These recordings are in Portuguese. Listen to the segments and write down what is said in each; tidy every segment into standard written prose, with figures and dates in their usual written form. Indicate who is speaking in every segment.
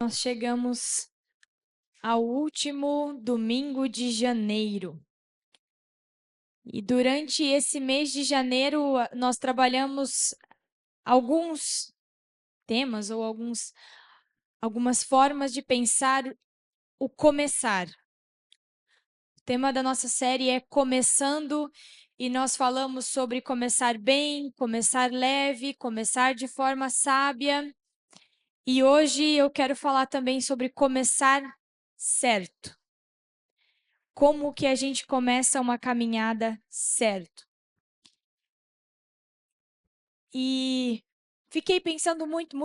Speaker 1: Nós chegamos ao último domingo de janeiro. E durante esse mês de janeiro, nós trabalhamos alguns temas ou algumas formas de pensar o começar. O tema da nossa série é Começando, e nós falamos sobre começar bem, começar leve, começar de forma sábia. E hoje eu quero falar também sobre começar certo. Como que a gente começa uma caminhada certo. E fiquei pensando muito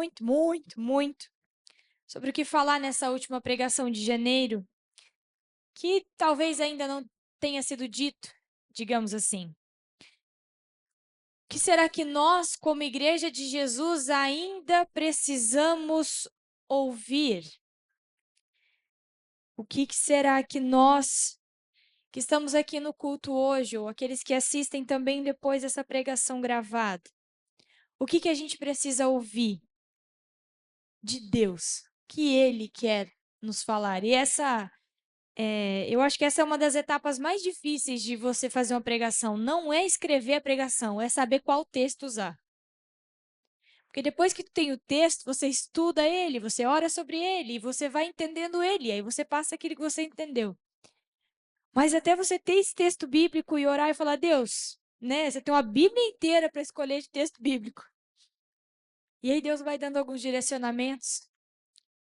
Speaker 1: sobre o que falar nessa última pregação de janeiro, que talvez ainda não tenha sido dito, digamos assim. O que será que nós, como Igreja de Jesus, ainda precisamos ouvir? O que será que nós, que estamos aqui no culto hoje, ou aqueles que assistem também depois dessa pregação gravada, o que a gente precisa ouvir de Deus, que Ele quer nos falar? E eu acho que essa é uma das etapas mais difíceis de você fazer uma pregação. Não é escrever a pregação, é saber qual texto usar. Porque depois que tu tem o texto, você estuda ele, você ora sobre ele, e você vai entendendo ele, aí você passa aquilo que você entendeu. Mas até você ter esse texto bíblico e orar e falar, Deus, né? Você tem uma Bíblia inteira para escolher de texto bíblico. E aí Deus vai dando alguns direcionamentos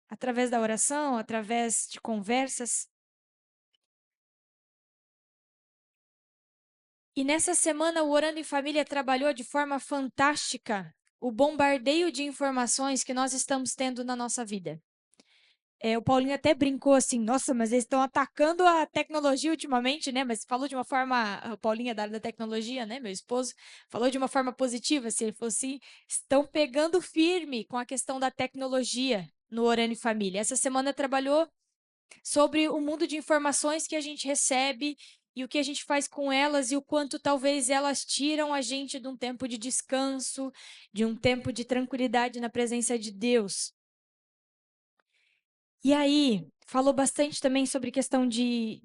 Speaker 1: através da oração, através de conversas. E nessa semana o Orando em Família trabalhou de forma fantástica o bombardeio de informações que nós estamos tendo na nossa vida. O Paulinho até brincou assim, nossa, mas eles estão atacando a tecnologia ultimamente, né? Mas falou de uma forma, o Paulinho é da área da tecnologia, né? Meu esposo falou de uma forma positiva, se ele fosse, estão pegando firme com a questão da tecnologia no Orando em Família. Essa semana trabalhou sobre o mundo de informações que a gente recebe e o que a gente faz com elas e o quanto talvez elas tiram a gente de um tempo de descanso, de um tempo de tranquilidade na presença de Deus. E aí, falou bastante também sobre questão de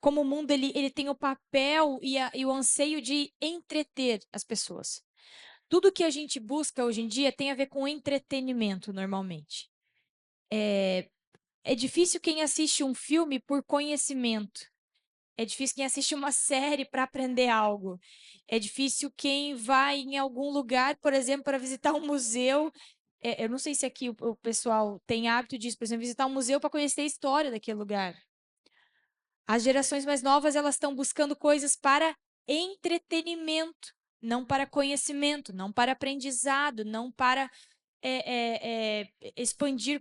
Speaker 1: como o mundo ele tem o papel e o anseio de entreter as pessoas. Tudo que a gente busca hoje em dia tem a ver com entretenimento, normalmente. É difícil quem assiste um filme por conhecimento. É difícil quem assiste uma série para aprender algo. É difícil quem vai em algum lugar, por exemplo, para visitar um museu. Eu não sei se aqui o pessoal tem hábito disso, por exemplo, visitar um museu para conhecer a história daquele lugar. As gerações mais novas, elas estão buscando coisas para entretenimento, não para conhecimento, não para aprendizado, não para expandir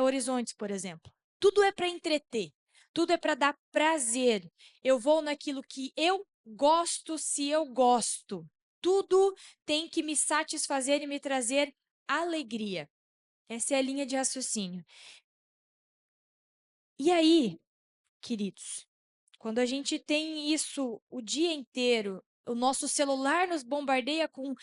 Speaker 1: horizontes, por exemplo. Tudo é para entreter, tudo é para dar prazer. Eu vou naquilo que eu gosto, se eu gosto. Tudo tem que me satisfazer e me trazer alegria. Essa é a linha de raciocínio. E aí, queridos, quando a gente tem isso o dia inteiro, o nosso celular nos bombardeia com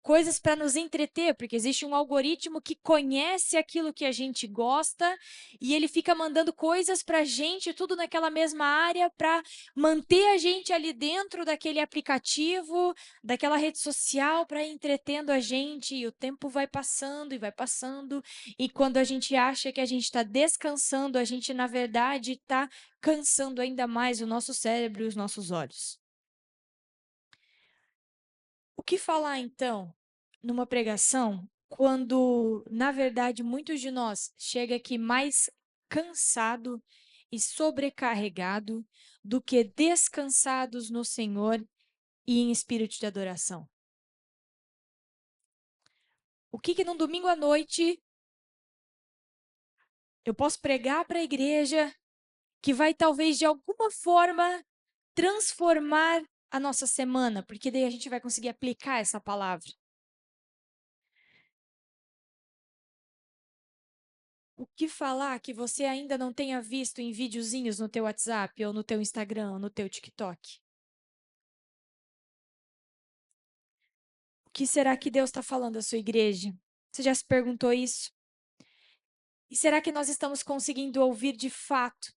Speaker 1: coisas para nos entreter, porque existe um algoritmo que conhece aquilo que a gente gosta e ele fica mandando coisas para a gente, tudo naquela mesma área, para manter a gente ali dentro daquele aplicativo, daquela rede social, para ir entretendo a gente. E o tempo vai passando e vai passando. E quando a gente acha que a gente está descansando, a gente, na verdade, está cansando ainda mais o nosso cérebro e os nossos olhos. O que falar, então, numa pregação, quando, na verdade, muitos de nós chega aqui mais cansado e sobrecarregado do que descansados no Senhor e em espírito de adoração? O que num domingo à noite eu posso pregar para a igreja que vai talvez de alguma forma transformar a nossa semana, porque daí a gente vai conseguir aplicar essa palavra. O que falar que você ainda não tenha visto em videozinhos no teu WhatsApp, ou no teu Instagram, ou no teu TikTok? O que será que Deus está falando à sua igreja? Você já se perguntou isso? E será que nós estamos conseguindo ouvir de fato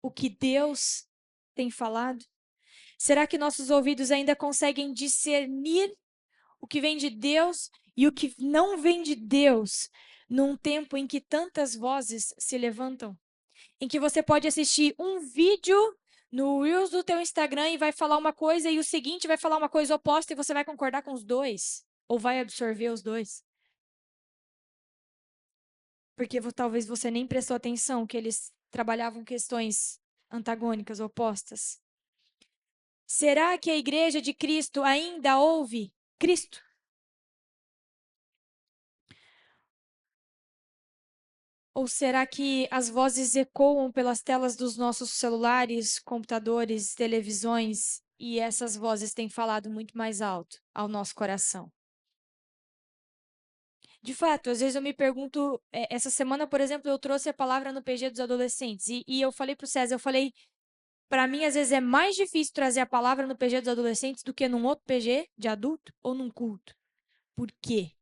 Speaker 1: o que Deus tem falado? Será que nossos ouvidos ainda conseguem discernir o que vem de Deus e o que não vem de Deus, num tempo em que tantas vozes se levantam? Em que você pode assistir um vídeo no Reels do teu Instagram e vai falar uma coisa e o seguinte vai falar uma coisa oposta e você vai concordar com os dois? Ou vai absorver os dois? Porque talvez você nem prestou atenção que eles trabalhavam questões antagônicas, opostas. Será que a igreja de Cristo ainda ouve Cristo? Ou será que as vozes ecoam pelas telas dos nossos celulares, computadores, televisões e essas vozes têm falado muito mais alto ao nosso coração? De fato, às vezes eu me pergunto, essa semana, por exemplo, eu trouxe a palavra no PG dos adolescentes e eu falei para o César, eu falei, para mim às vezes é mais difícil trazer a palavra no PG dos adolescentes do que num outro PG de adulto ou num culto. Por quê?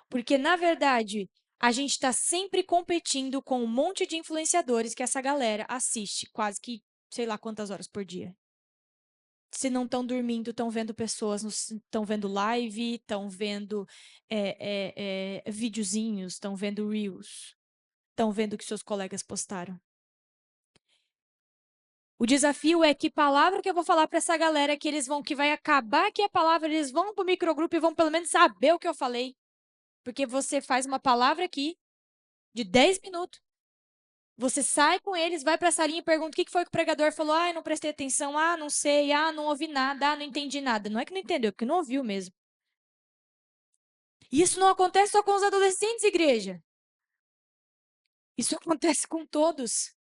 Speaker 1: Porque, na verdade, a gente está sempre competindo com um monte de influenciadores que essa galera assiste quase que sei lá quantas horas por dia. Se não estão dormindo, estão vendo pessoas, estão vendo live, estão vendo videozinhos, estão vendo reels, estão vendo o que seus colegas postaram. O desafio é que palavra que eu vou falar para essa galera que eles vão, que vai acabar aqui a palavra, eles vão para o microgrupo e vão pelo menos saber o que eu falei. Porque você faz uma palavra aqui de 10 minutos. Você sai com eles, vai para a salinha e pergunta o que foi que o pregador falou. Ah, não prestei atenção. Ah, não sei. Ah, não ouvi nada. Ah, não entendi nada. Não é que não entendeu, é porque não ouviu mesmo. E isso não acontece só com os adolescentes, igreja. Isso acontece com todos.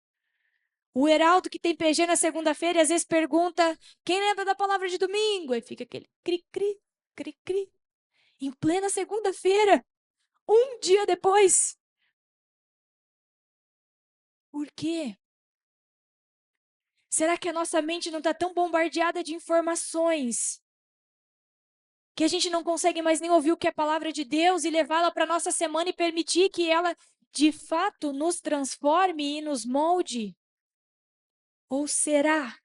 Speaker 1: O Heraldo que tem PG na segunda-feira, às vezes pergunta: quem lembra da palavra de domingo? Aí fica aquele cri-cri, cri-cri. Em plena segunda-feira, um dia depois. Por quê? Será que a nossa mente não está tão bombardeada de informações que a gente não consegue mais nem ouvir o que é a palavra de Deus e levá-la para a nossa semana e permitir que ela de fato nos transforme e nos molde? Ou será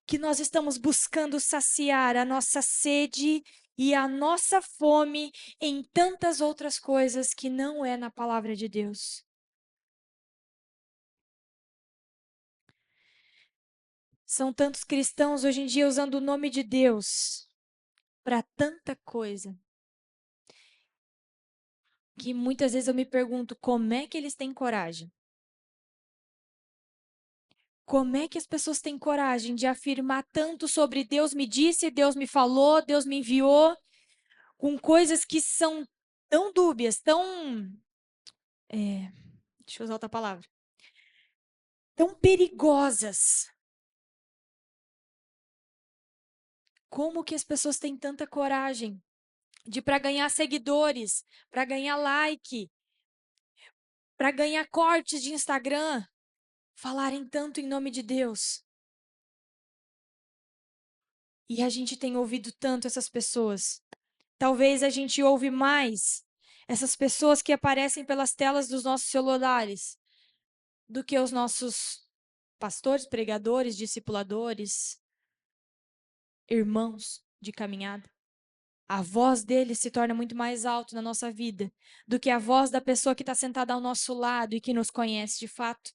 Speaker 1: que nós estamos buscando saciar a nossa sede e a nossa fome em tantas outras coisas que não é na palavra de Deus? São tantos cristãos hoje em dia usando o nome de Deus para tanta coisa, que muitas vezes eu me pergunto como é que eles têm coragem? Como é que as pessoas têm coragem de afirmar tanto sobre Deus me disse, Deus me falou, Deus me enviou, com coisas que são tão dúbias, tão. Deixa eu usar outra palavra. Tão perigosas. Como que as pessoas têm tanta coragem de, para ganhar seguidores, para ganhar like, para ganhar cortes de Instagram, falarem tanto em nome de Deus? E a gente tem ouvido tanto essas pessoas. Talvez a gente ouve mais essas pessoas que aparecem pelas telas dos nossos celulares do que os nossos pastores, pregadores, discipuladores, irmãos de caminhada. A voz deles se torna muito mais alta na nossa vida do que a voz da pessoa que está sentada ao nosso lado e que nos conhece de fato.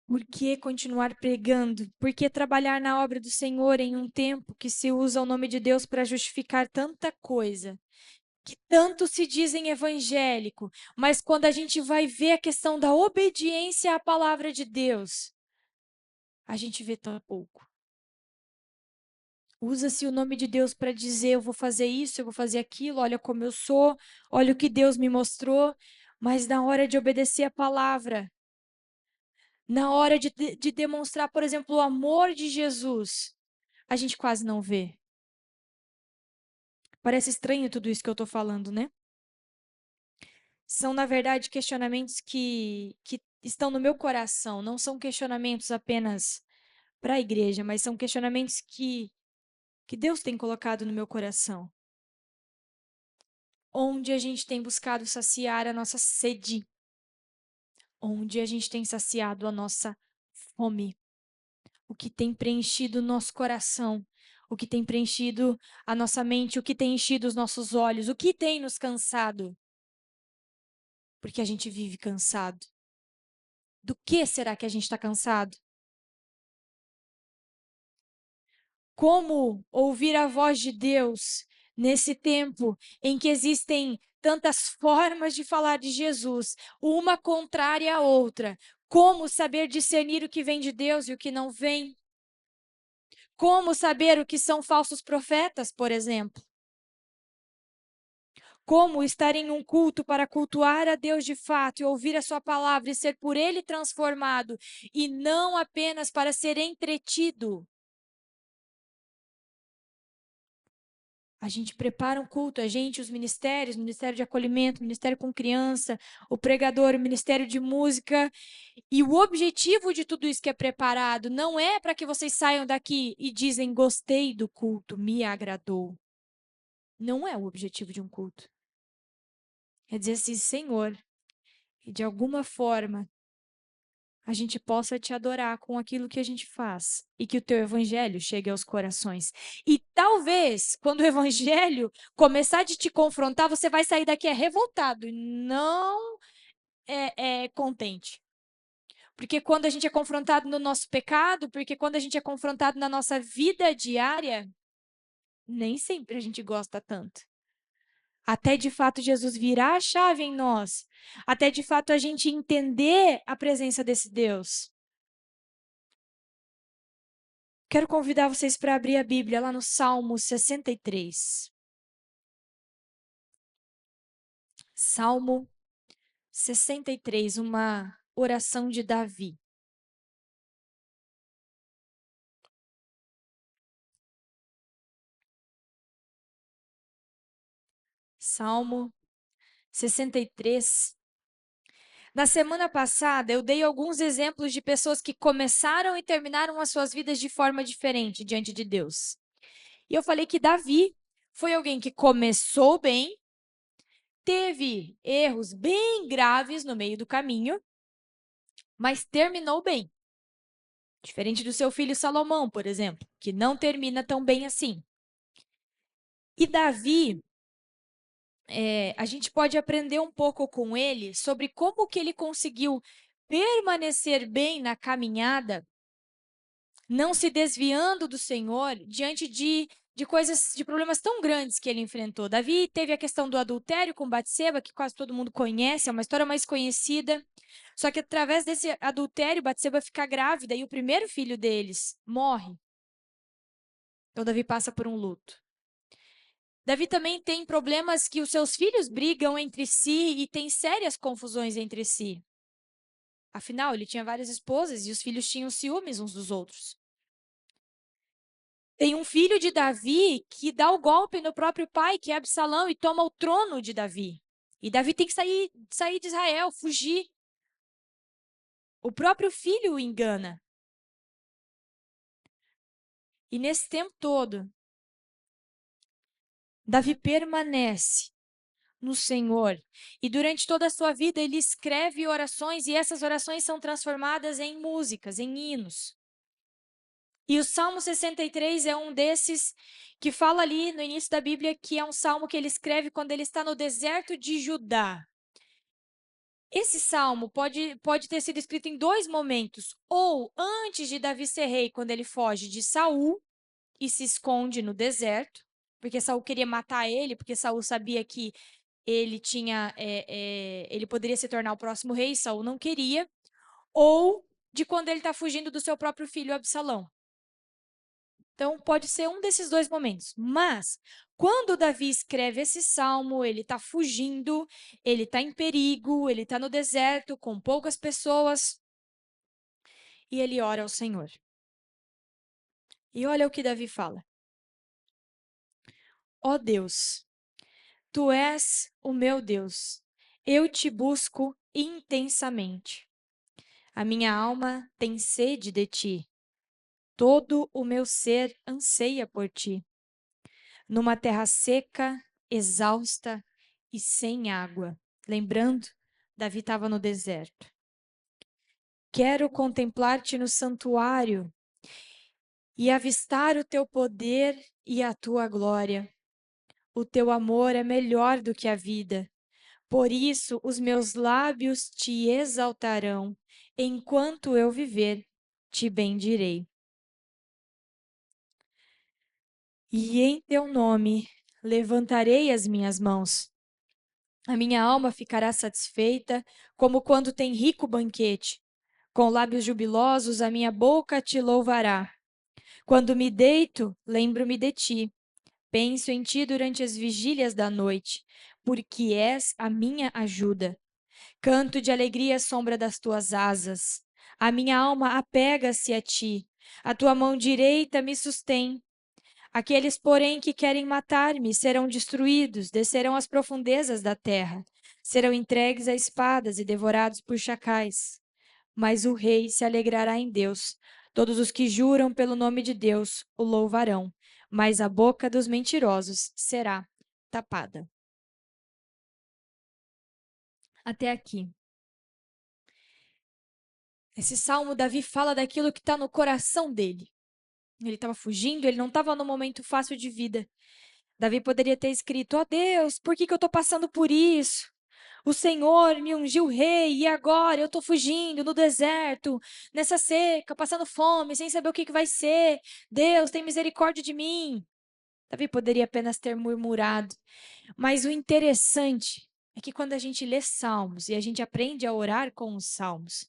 Speaker 1: Por que continuar pregando? Por que trabalhar na obra do Senhor em um tempo que se usa o nome de Deus para justificar tanta coisa? Que tanto se dizem evangélico, mas quando a gente vai ver a questão da obediência à palavra de Deus, a gente vê tão pouco. Usa-se o nome de Deus para dizer: eu vou fazer isso, eu vou fazer aquilo, olha como eu sou, olha o que Deus me mostrou, mas na hora de obedecer a palavra, na hora de demonstrar, por exemplo, o amor de Jesus, a gente quase não vê. Parece estranho tudo isso que eu estou falando, né? São, na verdade, questionamentos que estão no meu coração. Não são questionamentos apenas para a igreja, mas são questionamentos que Deus tem colocado no meu coração? Onde a gente tem buscado saciar a nossa sede? Onde a gente tem saciado a nossa fome? O que tem preenchido o nosso coração? O que tem preenchido a nossa mente? O que tem enchido os nossos olhos? O que tem nos cansado? Porque a gente vive cansado. Do que será que a gente está cansado? Como ouvir a voz de Deus nesse tempo em que existem tantas formas de falar de Jesus, uma contrária à outra? Como saber discernir o que vem de Deus e o que não vem? Como saber o que são falsos profetas, por exemplo? Como estar em um culto para cultuar a Deus de fato e ouvir a sua palavra e ser por ele transformado e não apenas para ser entretido? A gente prepara um culto, a gente, os ministérios, ministério de acolhimento, ministério com criança, o pregador, o ministério de música. E o objetivo de tudo isso que é preparado não é para que vocês saiam daqui e dizem gostei do culto, me agradou. Não é o objetivo de um culto. É dizer assim, Senhor, e de alguma forma a gente possa te adorar com aquilo que a gente faz e que o teu evangelho chegue aos corações. E talvez, quando o evangelho começar de te confrontar, você vai sair daqui revoltado e não contente. Porque quando a gente é confrontado no nosso pecado, porque quando a gente é confrontado na nossa vida diária, nem sempre a gente gosta tanto. Até de fato Jesus virar a chave em nós, até de fato a gente entender a presença desse Deus. Quero convidar vocês para abrir a Bíblia lá no Salmo 63. Salmo 63, uma oração de Davi. Salmo 63. Na semana passada, eu dei alguns exemplos de pessoas que começaram e terminaram as suas vidas de forma diferente diante de Deus. E eu falei que Davi foi alguém que começou bem, teve erros bem graves no meio do caminho, mas terminou bem. Diferente do seu filho Salomão, por exemplo, que não termina tão bem assim. E Davi, a gente pode aprender um pouco com ele sobre como que ele conseguiu permanecer bem na caminhada, não se desviando do Senhor diante de coisas, de problemas tão grandes que ele enfrentou. Davi teve a questão do adultério com Batseba, que quase todo mundo conhece, é uma história mais conhecida. Só que através desse adultério, Batseba fica grávida e o primeiro filho deles morre. Então Davi passa por um luto. Davi também tem problemas que os seus filhos brigam entre si e tem sérias confusões entre si. Afinal, ele tinha várias esposas e os filhos tinham ciúmes uns dos outros. Tem um filho de Davi que dá o golpe no próprio pai, que é Absalão, e toma o trono de Davi. E Davi tem que sair de Israel, fugir. O próprio filho o engana. E nesse tempo todo, Davi permanece no Senhor. E durante toda a sua vida, ele escreve orações e essas orações são transformadas em músicas, em hinos. E o Salmo 63 é um desses que fala ali no início da Bíblia que é um salmo que ele escreve quando ele está no deserto de Judá. Esse salmo pode ter sido escrito em dois momentos, ou antes de Davi ser rei, quando ele foge de Saul e se esconde no deserto, porque Saul queria matar ele, porque Saul sabia que ele poderia se tornar o próximo rei, Saul não queria, ou de quando ele está fugindo do seu próprio filho Absalão. Então, pode ser um desses dois momentos. Mas, quando Davi escreve esse salmo, ele está fugindo, ele está em perigo, ele está no deserto com poucas pessoas e ele ora ao Senhor. E olha o que Davi fala: Ó Deus, tu és o meu Deus, eu te busco intensamente. A minha alma tem sede de ti, todo o meu ser anseia por ti. numa terra seca, exausta e sem água. Lembrando, Davi estava no deserto. Quero contemplar-te no santuário e avistar o teu poder e a tua glória. O teu amor é melhor do que a vida. Por isso, os meus lábios te exaltarão. Enquanto eu viver, te bendirei. E em teu nome levantarei as minhas mãos. A minha alma ficará satisfeita, como quando tem rico banquete. Com lábios jubilosos, a minha boca te louvará. Quando me deito, lembro-me de ti. Penso em ti durante as vigílias da noite, porque és a minha ajuda. Canto de alegria à sombra das tuas asas. A minha alma apega-se a ti. A tua mão direita me sustém. Aqueles, porém, que querem matar-me serão destruídos, descerão às profundezas da terra. Serão entregues a espadas e devorados por chacais. Mas o rei se alegrará em Deus. Todos os que juram pelo nome de Deus o louvarão. Mas a boca dos mentirosos será tapada. Até aqui. Esse salmo, Davi fala daquilo que está no coração dele. Ele estava fugindo, ele não estava num momento fácil de vida. Davi poderia ter escrito: ó Deus, por que eu estou passando por isso? O Senhor me ungiu rei e agora eu estou fugindo no deserto, nessa seca, passando fome, sem saber o que vai ser. Deus, tem misericórdia de mim. Davi poderia apenas ter murmurado. Mas o interessante é que quando a gente lê salmos e a gente aprende a orar com os salmos,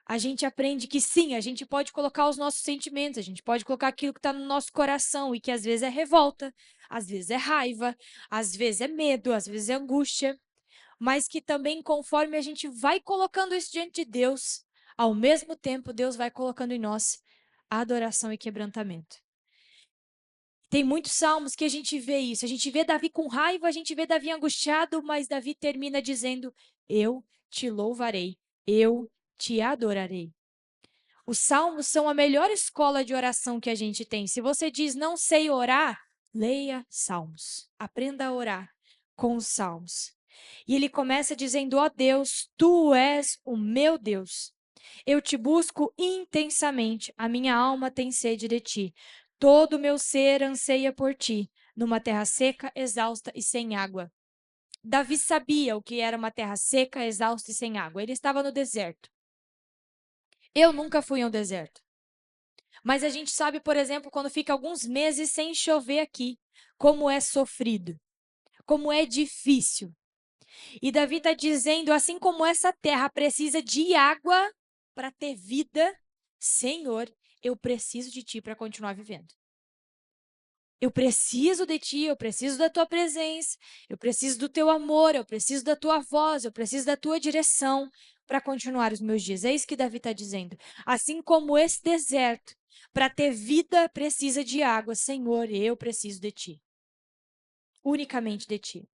Speaker 1: a gente aprende que sim, a gente pode colocar os nossos sentimentos, a gente pode colocar aquilo que está no nosso coração e que às vezes é revolta, às vezes é raiva, às vezes é medo, às vezes é angústia, mas que também conforme a gente vai colocando isso diante de Deus, ao mesmo tempo Deus vai colocando em nós adoração e quebrantamento. Tem muitos salmos que a gente vê isso, a gente vê Davi com raiva, a gente vê Davi angustiado, mas Davi termina dizendo: eu te louvarei, eu te adorarei. Os salmos são a melhor escola de oração que a gente tem. Se você diz não sei orar, leia salmos. Aprenda a orar com os salmos. E ele começa dizendo: ó Deus, tu és o meu Deus. Eu te busco intensamente. A minha alma tem sede de ti. Todo o meu ser anseia por ti, numa terra seca, exausta e sem água. Davi sabia o que era uma terra seca, exausta e sem água. Ele estava no deserto. Eu nunca fui ao deserto. Mas a gente sabe, por exemplo, quando fica alguns meses sem chover aqui, como é sofrido, como é difícil. E Davi está dizendo, assim como essa terra precisa de água para ter vida, Senhor, eu preciso de ti para continuar vivendo. Eu preciso de ti, eu preciso da tua presença, eu preciso do teu amor, eu preciso da tua voz, eu preciso da tua direção para continuar os meus dias. É isso que Davi está dizendo. Assim como esse deserto, para ter vida, precisa de água. Senhor, eu preciso de ti. Unicamente de ti.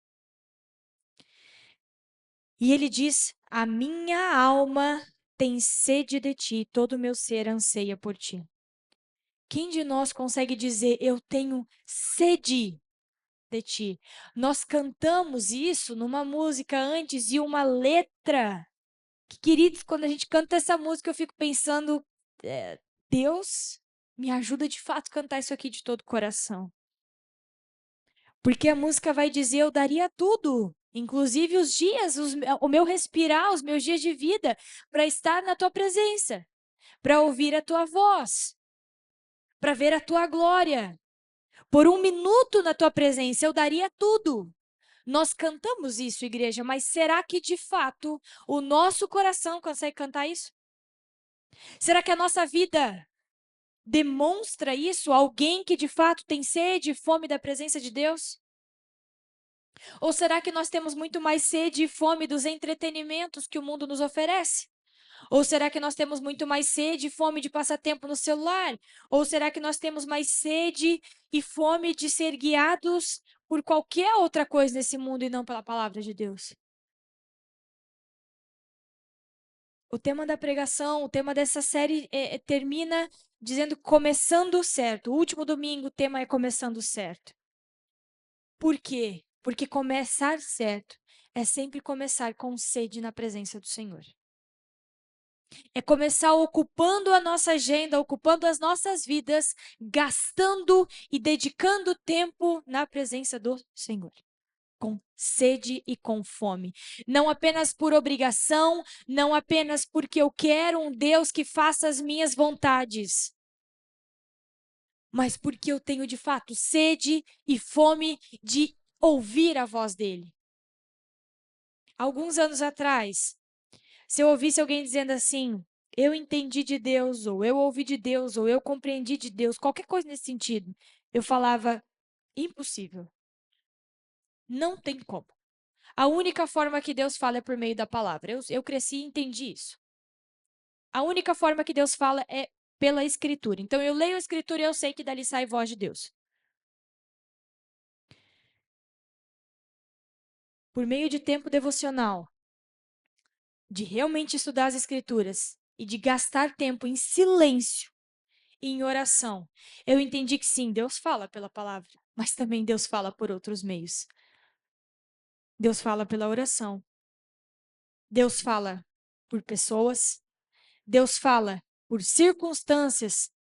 Speaker 1: E ele diz: a minha alma tem sede de ti, todo o meu ser anseia por ti. Quem de nós consegue dizer, eu tenho sede de ti? Nós cantamos isso numa música antes e uma letra. Que, queridos, quando a gente canta essa música, eu fico pensando, Deus me ajuda de fato a cantar isso aqui de todo o coração. Porque a música vai dizer, eu daria tudo, inclusive os dias, o meu respirar, os meus dias de vida, para estar na tua presença, para ouvir a tua voz, para ver a tua glória. Por um minuto na tua presença, eu daria tudo. Nós cantamos isso, igreja, mas será que de fato o nosso coração consegue cantar isso? Será que a nossa vida demonstra isso? Alguém que de fato tem sede e fome da presença de Deus? Ou será que nós temos muito mais sede e fome dos entretenimentos que o mundo nos oferece? Ou será que nós temos muito mais sede e fome de passar tempo no celular? Ou será que nós temos mais sede e fome de ser guiados por qualquer outra coisa nesse mundo e não pela palavra de Deus? O tema da pregação, o tema dessa série termina dizendo começando certo. O último domingo o tema é começando certo. Por quê? Porque começar certo é sempre começar com sede na presença do Senhor. É começar ocupando a nossa agenda, ocupando as nossas vidas, gastando e dedicando tempo na presença do Senhor. Com sede e com fome. Não apenas por obrigação, não apenas porque eu quero um Deus que faça as minhas vontades, mas porque eu tenho de fato sede e fome de ouvir a voz dele. Alguns anos atrás, se eu ouvisse alguém dizendo assim, eu entendi de Deus, ou eu ouvi de Deus, ou eu compreendi de Deus, qualquer coisa nesse sentido, eu falava, impossível. Não tem como. A única forma que Deus fala é por meio da palavra. Eu cresci e entendi isso. A única forma que Deus fala é pela Escritura. Então eu leio a Escritura e eu sei que dali sai voz de Deus. Por meio de tempo devocional, de realmente estudar as Escrituras e de gastar tempo em silêncio e em oração, eu entendi que sim, Deus fala pela palavra, mas também Deus fala por outros meios. Deus fala pela oração. Deus fala por pessoas. Deus fala por circunstâncias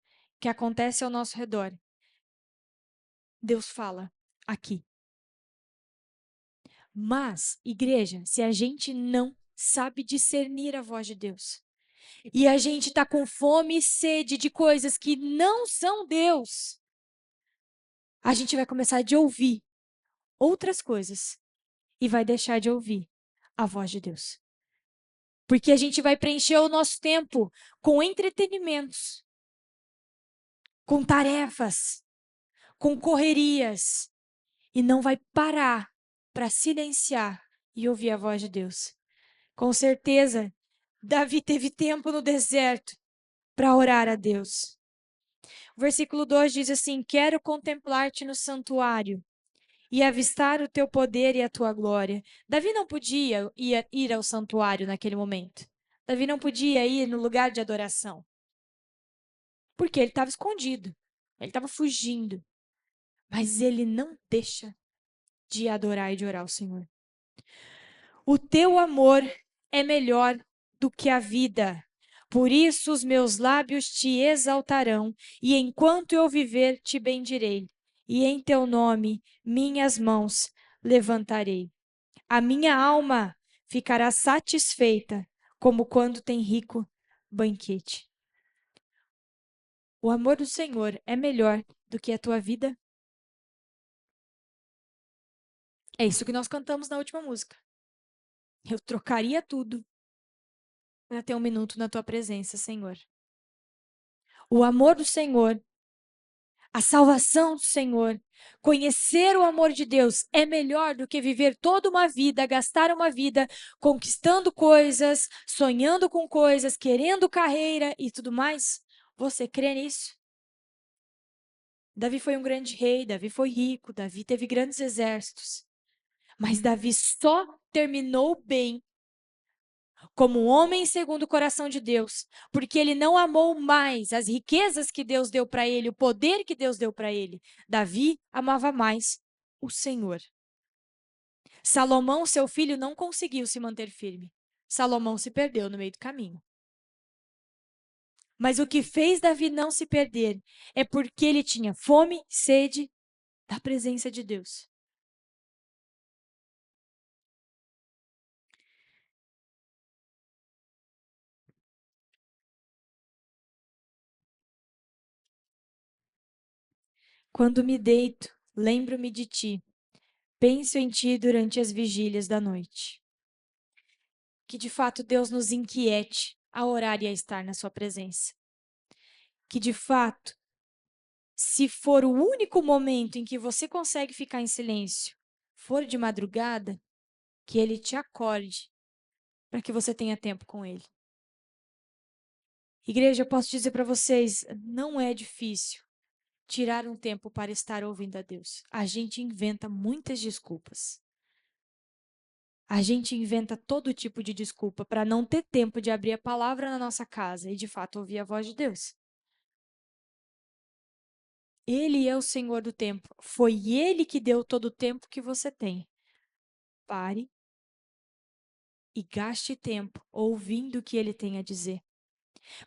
Speaker 1: que acontecem ao nosso redor. Deus fala aqui. Mas, igreja, se a gente não sabe discernir a voz de Deus, e a gente está com fome e sede de coisas que não são Deus, a gente vai começar a ouvir outras coisas e vai deixar de ouvir a voz de Deus. Porque a gente vai preencher o nosso tempo com entretenimentos, com tarefas, com correrias, e não vai parar para silenciar e ouvir a voz de Deus. Com certeza, Davi teve tempo no deserto para orar a Deus. O versículo 2 diz assim: Quero contemplar-te no santuário e avistar o teu poder e a tua glória. Davi não podia ir ao santuário naquele momento. Davi não podia ir no lugar de adoração. Porque ele estava escondido. Ele estava fugindo. Mas ele não deixa de adorar e de orar ao Senhor. O teu amor é melhor do que a vida. Por isso os meus lábios te exaltarão, e enquanto eu viver, te bendirei. E em teu nome, minhas mãos levantarei. A minha alma ficará satisfeita, como quando tem rico banquete. O amor do Senhor é melhor do que a tua vida? É isso que nós cantamos na última música. Eu trocaria tudo para ter um minuto na tua presença, Senhor. O amor do Senhor, a salvação do Senhor, conhecer o amor de Deus é melhor do que viver toda uma vida, gastar uma vida conquistando coisas, sonhando com coisas, querendo carreira e tudo mais. Você crê nisso? Davi foi um grande rei, Davi foi rico, Davi teve grandes exércitos. Mas Davi só terminou bem como um homem segundo o coração de Deus, porque ele não amou mais as riquezas que Deus deu para ele, o poder que Deus deu para ele. Davi amava mais o Senhor. Salomão, seu filho, não conseguiu se manter firme. Salomão se perdeu no meio do caminho. Mas o que fez Davi não se perder é porque ele tinha fome, sede da presença de Deus. Quando me deito, lembro-me de ti. Penso em ti durante as vigílias da noite. Que de fato Deus nos inquiete a orar e a estar na sua presença. Que de fato, se for o único momento em que você consegue ficar em silêncio, for de madrugada, que ele te acorde para que você tenha tempo com ele. Igreja, eu posso dizer para vocês, não é difícil tirar um tempo para estar ouvindo a Deus. A gente inventa muitas desculpas. A gente inventa todo tipo de desculpa para não ter tempo de abrir a palavra na nossa casa e, de fato, ouvir a voz de Deus. Ele é o Senhor do tempo. Foi Ele que deu todo o tempo que você tem. Pare e gaste tempo ouvindo o que Ele tem a dizer.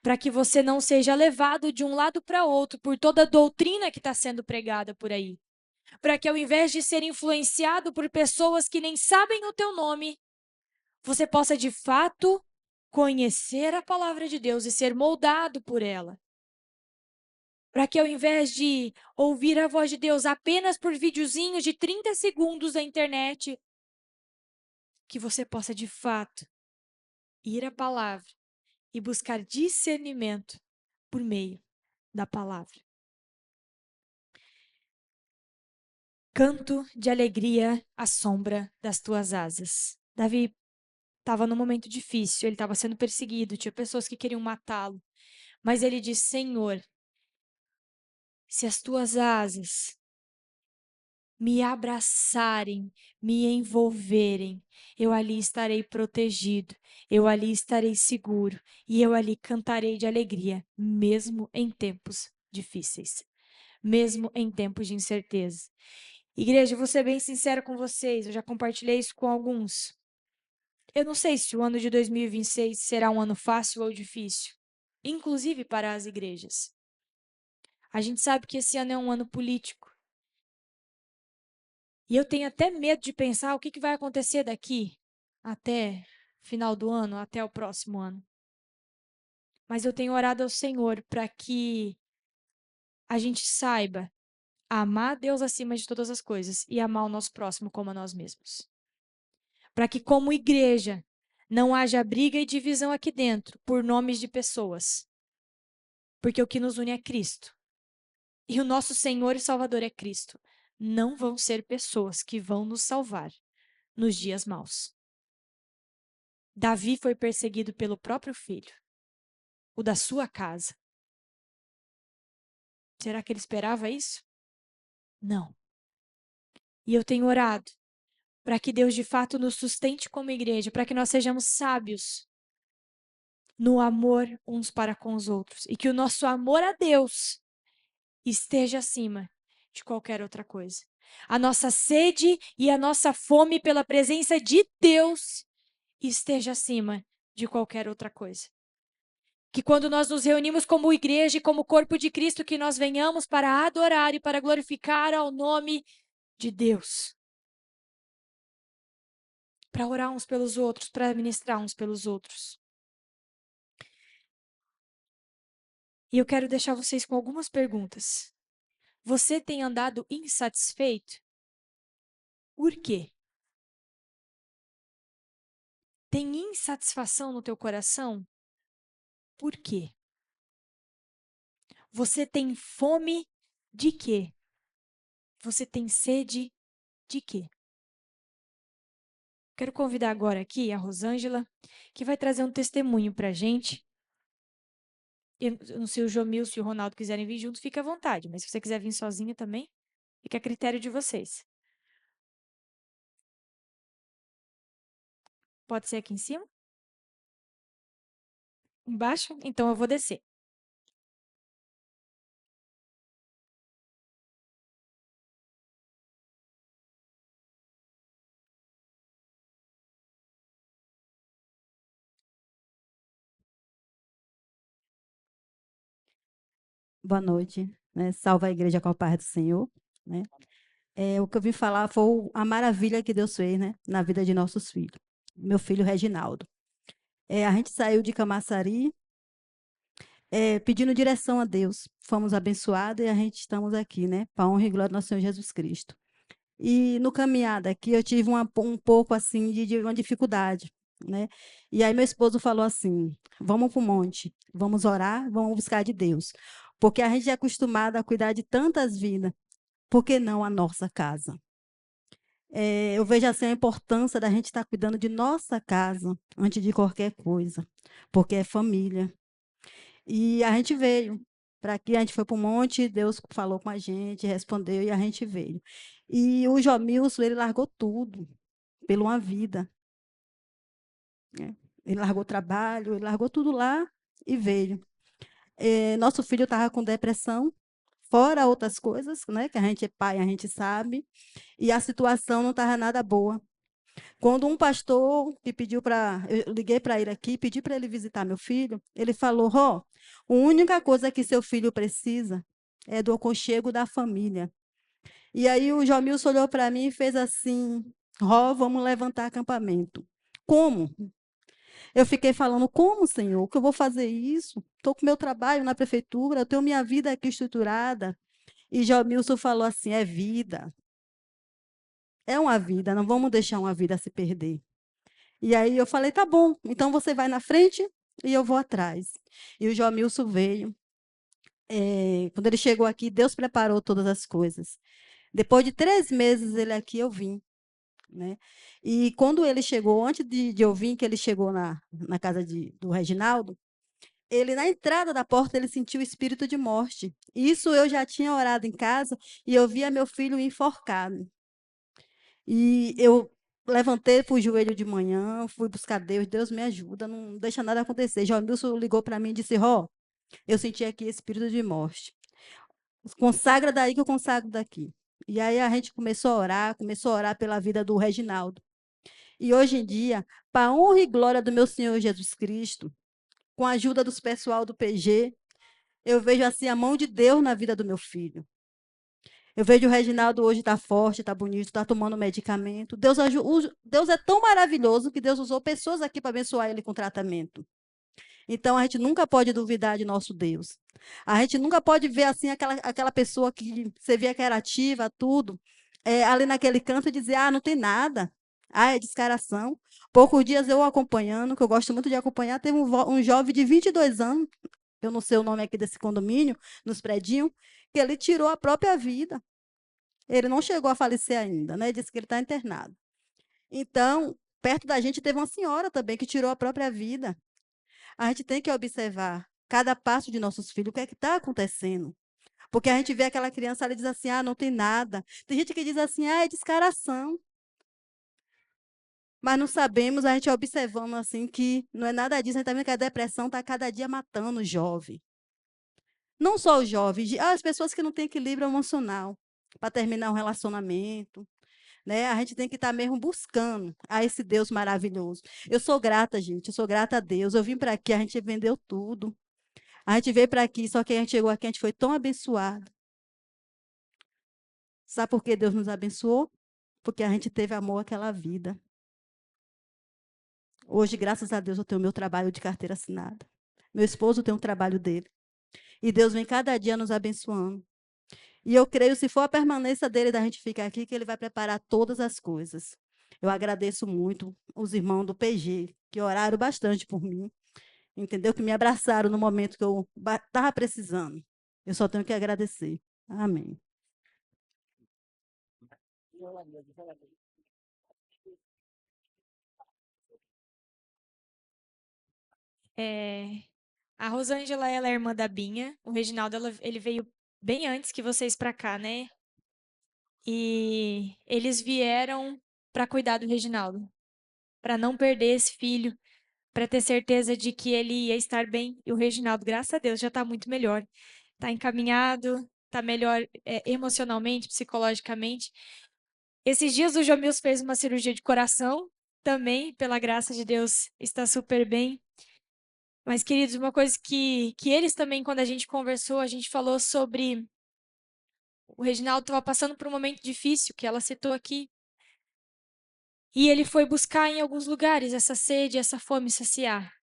Speaker 1: Para que você não seja levado de um lado para outro por toda a doutrina que está sendo pregada por aí. Para que ao invés de ser influenciado por pessoas que nem sabem o teu nome, você possa de fato conhecer a palavra de Deus e ser moldado por ela. Para que ao invés de ouvir a voz de Deus apenas por videozinhos de 30 segundos da internet, que você possa de fato ir à palavra e buscar discernimento por meio da palavra. Canto de alegria à sombra das tuas asas. Davi estava num momento difícil, ele estava sendo perseguido, tinha pessoas que queriam matá-lo. Mas ele diz: Senhor, se as tuas asas me abraçarem, me envolverem, eu ali estarei protegido, eu ali estarei seguro e eu ali cantarei de alegria, mesmo em tempos difíceis, mesmo em tempos de incerteza. Igreja, vou ser bem sincera com vocês, eu já compartilhei isso com alguns. Eu não sei se o ano de 2026 será um ano fácil ou difícil, inclusive para as igrejas. A gente sabe que esse ano é um ano político. E eu tenho até medo de pensar o que vai acontecer daqui até final do ano, até o próximo ano. Mas eu tenho orado ao Senhor para que a gente saiba amar Deus acima de todas as coisas e amar o nosso próximo como a nós mesmos. Para que, como igreja, não haja briga e divisão aqui dentro por nomes de pessoas. Porque o que nos une é Cristo. E o nosso Senhor e Salvador é Cristo. Não vão ser pessoas que vão nos salvar nos dias maus. Davi foi perseguido pelo próprio filho, o da sua casa. Será que ele esperava isso? Não. E eu tenho orado para que Deus de fato nos sustente como igreja, para que nós sejamos sábios no amor uns para com os outros e que o nosso amor a Deus esteja acima de qualquer outra coisa. A nossa sede e a nossa fome pela presença de Deus esteja acima de qualquer outra coisa. Que quando nós nos reunimos como igreja e como corpo de Cristo, que nós venhamos para adorar e para glorificar ao nome de Deus. Para orar uns pelos outros, para ministrar uns pelos outros. E eu quero deixar vocês com algumas perguntas. Você tem andado insatisfeito? Por quê? Tem insatisfação no teu coração? Por quê? Você tem fome de quê? Você tem sede de quê? Quero convidar agora aqui a Rosângela, que vai trazer um testemunho para a gente. Eu não sei o Jomilson e o Ronaldo quiserem vir junto, fica à vontade. Mas se você quiser vir sozinha também, fica a critério de vocês. Pode ser aqui em cima? Embaixo? Então eu vou descer.
Speaker 2: Boa noite, né? Salva a igreja com a paz do Senhor, né? O que eu vim falar foi a maravilha que Deus fez, né, na vida de nossos filhos. Meu filho Reginaldo. A gente saiu de Camaçari, pedindo direção a Deus. Fomos abençoados e a gente estamos aqui, né, para honra e glória do nosso Senhor Jesus Cristo. E no caminhada aqui eu tive um pouco assim de uma dificuldade, né? E aí meu esposo falou assim: vamos para o monte, vamos orar, vamos buscar de Deus. Porque a gente é acostumado a cuidar de tantas vidas, por que não a nossa casa? Eu vejo assim a importância da gente estar cuidando de nossa casa antes de qualquer coisa, porque é família. E a gente veio para aqui, a gente foi para o monte, Deus falou com a gente, respondeu e a gente veio. E o Jomilson, ele largou tudo pela uma vida, né? Ele largou o trabalho, ele largou tudo lá e veio. Nosso filho estava com depressão, fora outras coisas, né, que a gente é pai, a gente sabe, e a situação não estava nada boa. Quando um pastor que pediu para, eu liguei para ele aqui, pedi para ele visitar meu filho, ele falou: Ró, a única coisa que seu filho precisa é do aconchego da família. E aí o Jomilson olhou para mim e fez assim: Ró, vamos levantar acampamento. Como? Eu fiquei falando: como, Senhor? Que eu vou fazer isso? Estou com meu trabalho na prefeitura, eu tenho minha vida aqui estruturada. E Jomilson falou assim: é vida. É uma vida, não vamos deixar uma vida se perder. E aí eu falei: tá bom, então você vai na frente e eu vou atrás. E o Jomilson veio. Quando ele chegou aqui, Deus preparou todas as coisas. Depois de 3 meses ele aqui, eu vim. Né? E quando ele chegou, antes de eu vir, que ele chegou na casa do Reginaldo, ele, na entrada da porta, ele sentiu o espírito de morte. Isso eu já tinha orado em casa e eu via meu filho enforcado. E eu levantei para o joelho de manhã, fui buscar Deus, Deus me ajuda, não deixa nada acontecer. João Milson ligou para mim e disse: Ró, eu senti aqui espírito de morte. Consagra daí que eu consagro daqui. E aí a gente começou a orar pela vida do Reginaldo. E hoje em dia, para a honra e glória do meu Senhor Jesus Cristo, com a ajuda dos pessoal do PG, eu vejo assim a mão de Deus na vida do meu filho. Eu vejo o Reginaldo hoje está forte, está bonito, está tomando medicamento. Deus é tão maravilhoso que Deus usou pessoas aqui para abençoar ele com tratamento. Então a gente nunca pode duvidar de nosso Deus. A gente nunca pode ver assim aquela pessoa que você via que era ativa, tudo, ali naquele canto e dizer: ah, não tem nada. Ah, é descaração. Poucos dias eu acompanhando, que eu gosto muito de acompanhar, teve um jovem de 22 anos, eu não sei o nome aqui desse condomínio, nos predinhos, que ele tirou a própria vida. Ele não chegou a falecer ainda, né? Disse que ele está internado. Então, perto da gente teve uma senhora também que tirou a própria vida. A gente tem que observar cada passo de nossos filhos, o que é que está acontecendo. Porque a gente vê aquela criança ali e diz assim: ah, não tem nada. Tem gente que diz assim: ah, é descaração. Mas não sabemos, a gente observando assim que não é nada disso. A gente está vendo que a depressão está cada dia matando o jovem. Não só o jovem, as pessoas que não têm equilíbrio emocional para terminar um relacionamento. Né? A gente tem que estar mesmo buscando a esse Deus maravilhoso. Eu sou grata, gente, eu sou grata a Deus. Eu vim para aqui, a gente vendeu tudo. A gente veio para aqui, só que a gente chegou aqui, a gente foi tão abençoado. Sabe por que Deus nos abençoou? Porque a gente teve amor àquela vida. Hoje, graças a Deus, eu tenho meu trabalho de carteira assinada. Meu esposo tem um trabalho dele. E Deus vem cada dia nos abençoando. E eu creio, se for a permanência dele da gente ficar aqui, que ele vai preparar todas as coisas. Eu agradeço muito os irmãos do PG, que oraram bastante por mim, entendeu? Que me abraçaram no momento que eu estava precisando. Eu só tenho que agradecer. Amém.
Speaker 1: É, a Rosângela, ela é irmã da Binha. O Reginaldo, ele veio bem antes que vocês para cá, né? E eles vieram para cuidar do Reginaldo, para não perder esse filho, para ter certeza de que ele ia estar bem. E o Reginaldo, graças a Deus, já está muito melhor. Está encaminhado, está melhor emocionalmente, psicologicamente. Esses dias o Jomils fez uma cirurgia de coração, também, pela graça de Deus, está super bem. Mas, queridos, uma coisa que eles também, quando a gente conversou, a gente falou sobre o Reginaldo estava passando por um momento difícil, que ela citou aqui. E ele foi buscar em alguns lugares essa sede, essa fome saciar.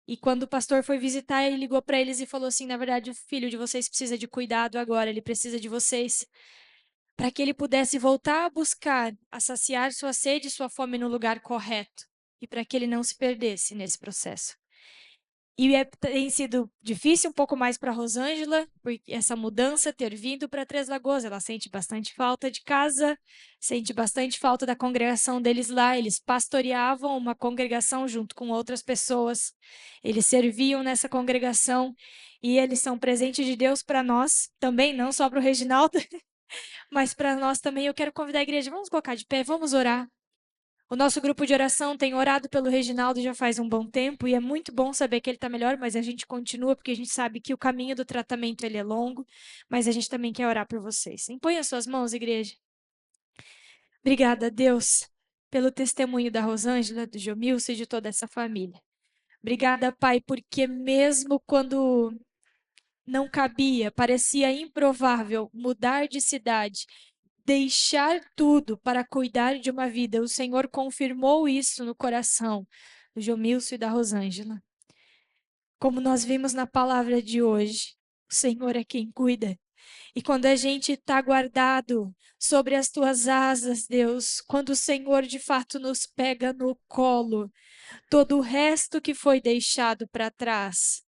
Speaker 1: E quando o pastor foi visitar, ele ligou para eles e falou assim: na verdade, o filho de vocês precisa de cuidado agora, ele precisa de vocês. Para que ele pudesse voltar a buscar, a saciar sua sede e sua fome no lugar correto. E para que ele não se perdesse nesse processo. E tem sido difícil um pouco mais para a Rosângela, porque essa mudança, ter vindo para Três Lagoas, ela sente bastante falta de casa, sente bastante falta da congregação deles lá. Eles pastoreavam uma congregação junto com outras pessoas, eles serviam nessa congregação e eles são presente de Deus para nós, também, não só para o Reginaldo, mas para nós também. Eu quero convidar a igreja, vamos colocar de pé, vamos orar. O nosso grupo de oração tem orado pelo Reginaldo já faz um bom tempo e é muito bom saber que ele está melhor, mas a gente continua porque a gente sabe que o caminho do tratamento ele é longo, mas a gente também quer orar por vocês. Impõe as suas mãos, igreja. Obrigada, Deus, pelo testemunho da Rosângela, do Jomilson e de toda essa família. Obrigada, Pai, porque mesmo quando não cabia, parecia improvável mudar de cidade, deixar tudo para cuidar de uma vida, o Senhor confirmou isso no coração do Jomilson e da Rosângela. Como nós vimos na palavra de hoje, o Senhor é quem cuida. E quando a gente está guardado sobre as tuas asas, Deus, quando o Senhor de fato nos pega no colo, todo o resto que foi deixado para trás,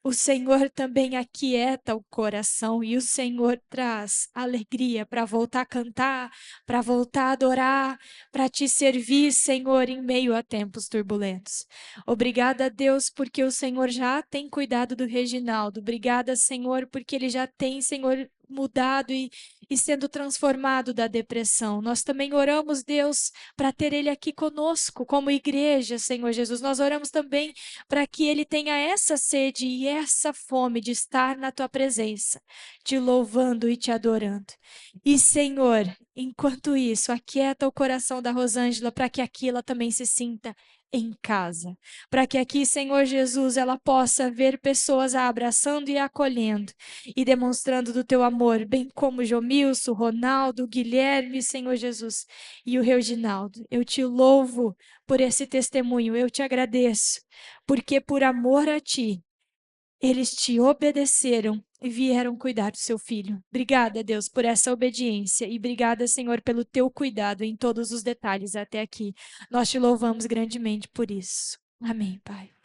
Speaker 1: o Senhor também aquieta o coração e o Senhor traz alegria para voltar a cantar, para voltar a adorar, para te servir, Senhor, em meio a tempos turbulentos. Obrigada, Deus, porque o Senhor já tem cuidado do Reginaldo. Obrigada, Senhor, porque ele já tem, Senhor, mudado e sendo transformado da depressão. Nós também oramos, Deus, para ter ele aqui conosco como igreja, Senhor Jesus. Nós oramos também para que ele tenha essa sede e essa fome de estar na tua presença, te louvando e te adorando. E, Senhor, enquanto isso, aquieta o coração da Rosângela para que aqui ela também se sinta em casa, para que aqui, Senhor Jesus, ela possa ver pessoas a abraçando e a acolhendo e demonstrando do teu amor, bem como Jomilson, Ronaldo, Guilherme, Senhor Jesus, e o Reginaldo. Eu te louvo por esse testemunho, eu te agradeço, porque por amor a ti, eles te obedeceram e vieram cuidar do seu filho. Obrigada, Deus, por essa obediência e obrigada, Senhor, pelo teu cuidado em todos os detalhes até aqui. Nós te louvamos grandemente por isso. Amém, Pai.